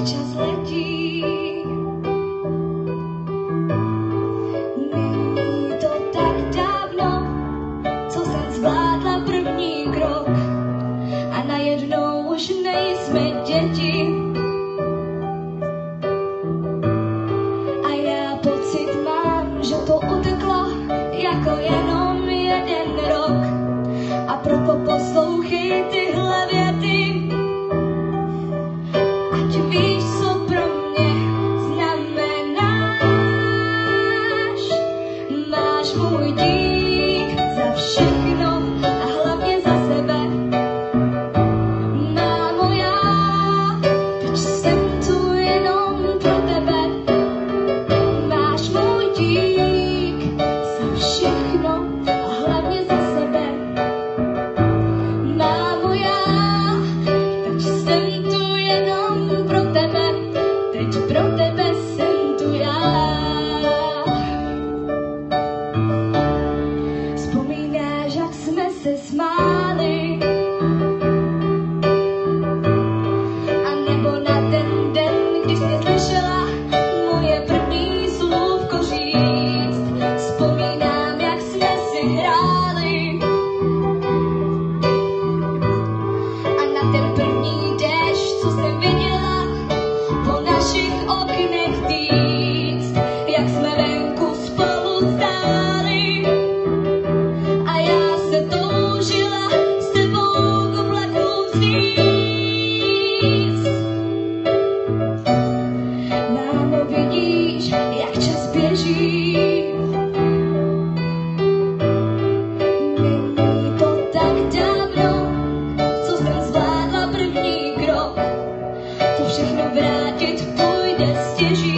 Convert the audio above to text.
čas letí. Není to tak dávno, co jsem zvládla první krok a najednou už nejsme děti. A já pocit mám, že to uteklo jako jenom jeden rok. A proto poslouchej tyhle věty, ať víš, co pro mě znamenáš. Máš můj dík za všechno a hlavně za sebe. Mámo, já teď jsem tu jenom pro tebe. Máš můj dík za všechno a hlavně za sebe. Mámo, já teď jsem tu jenom pro tebe. Teď pro tebe jsem tu já. Vzpomínáš, jak jsme se smáli, a nebo na ten den, když jsi slyšela moje první slůvko říct. Vzpomínám, jak jsme si hráli a na ten první déšť, co jsem viděla po našich oknech týct, jak jsme venku spolu stáli a já se toužila s tebou k oblaku vzít. Mámo, vidíš, jak čas běží. Není to tak dávno, co jsem zvládla první krok. To všechno vrátit půjde stěží.